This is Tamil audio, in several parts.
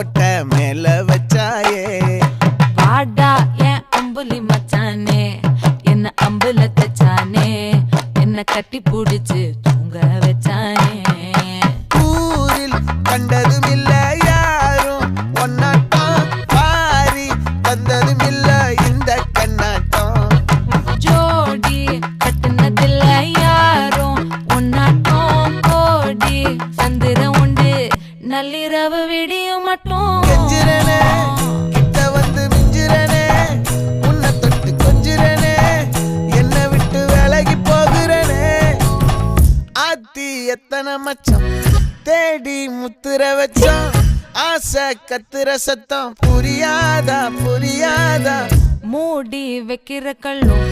கோட்டை மேல வச்சாயே வாடா என் அம்புலி மச்சானே என்ன அம்புல தச்சானே என்ன கட்டி புடிச்சு தூங்க வச்சானே ஊரில் கண்டதும் இல்ல யாரும் ஒன்னாட்டம் பாரி வந்ததும் இல்ல இந்த கண்ணாட்டம் ஜோடி கட்டுனதில்ல யாரும் ஒன்னாட்டம் கோடி சந்திரம் உண்டு நள்ளிரவு விடியும் மட்டும் கெஞ்சிரனே கிட்ட வந்து மிஞ்சிரனே உன்னை தொட்டு கொஞ்சிரனே என்ன விட்டு விலகி போகிறனே ஆத்தி எத்தனை மச்சம் தேடி முத்துற வச்சோம் ஆசை கத்துற சத்தம் புரியாதா புரியாதா மூடி வைக்கிற கல்லும்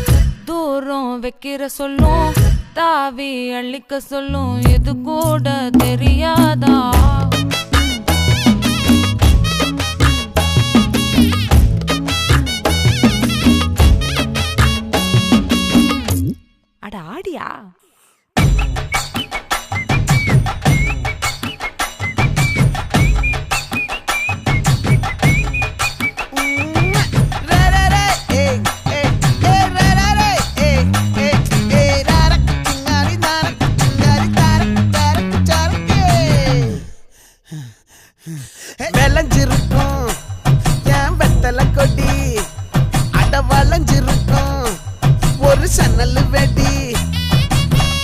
தூரம் வைக்கிற சொல்லும் தாவி அள்ளிக்க சொல்லும் இது கூட தெரியாதா அட ஆடியா விளைஞ்சிருக்கும் என் வெத்தலை கொடி அட வளைஞ்சிருக்கும் ஒரு சன்னல் வெடி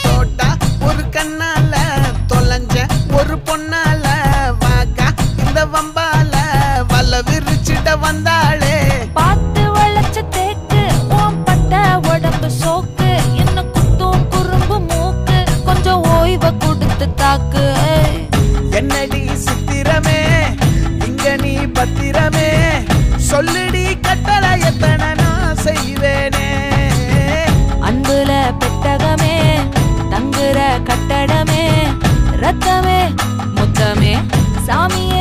தோட்டா ஒரு கண்ணால தொலைஞ்ச ஒரு பொண்ணால வாக்கா இந்த வம்பால வல்ல விரிச்சிட வந்தாளே பார்த்து வளைச்ச தேக்கு ஓம் பட்ட உடம்பு சோக்கு என்ன குத்தும் குறும்பு மூக்கு கொஞ்சம் ஓய்வை கொடுத்து தாக்கு என்னடி சித்திரமே இங்க நீ பத்திரமே சொல்லுடி கட்டளை எத்தனை நான் செய்வேனே அன்புல பெட்டகமே தங்குற கட்டடமே ரத்தமே முத்தமே சாமியே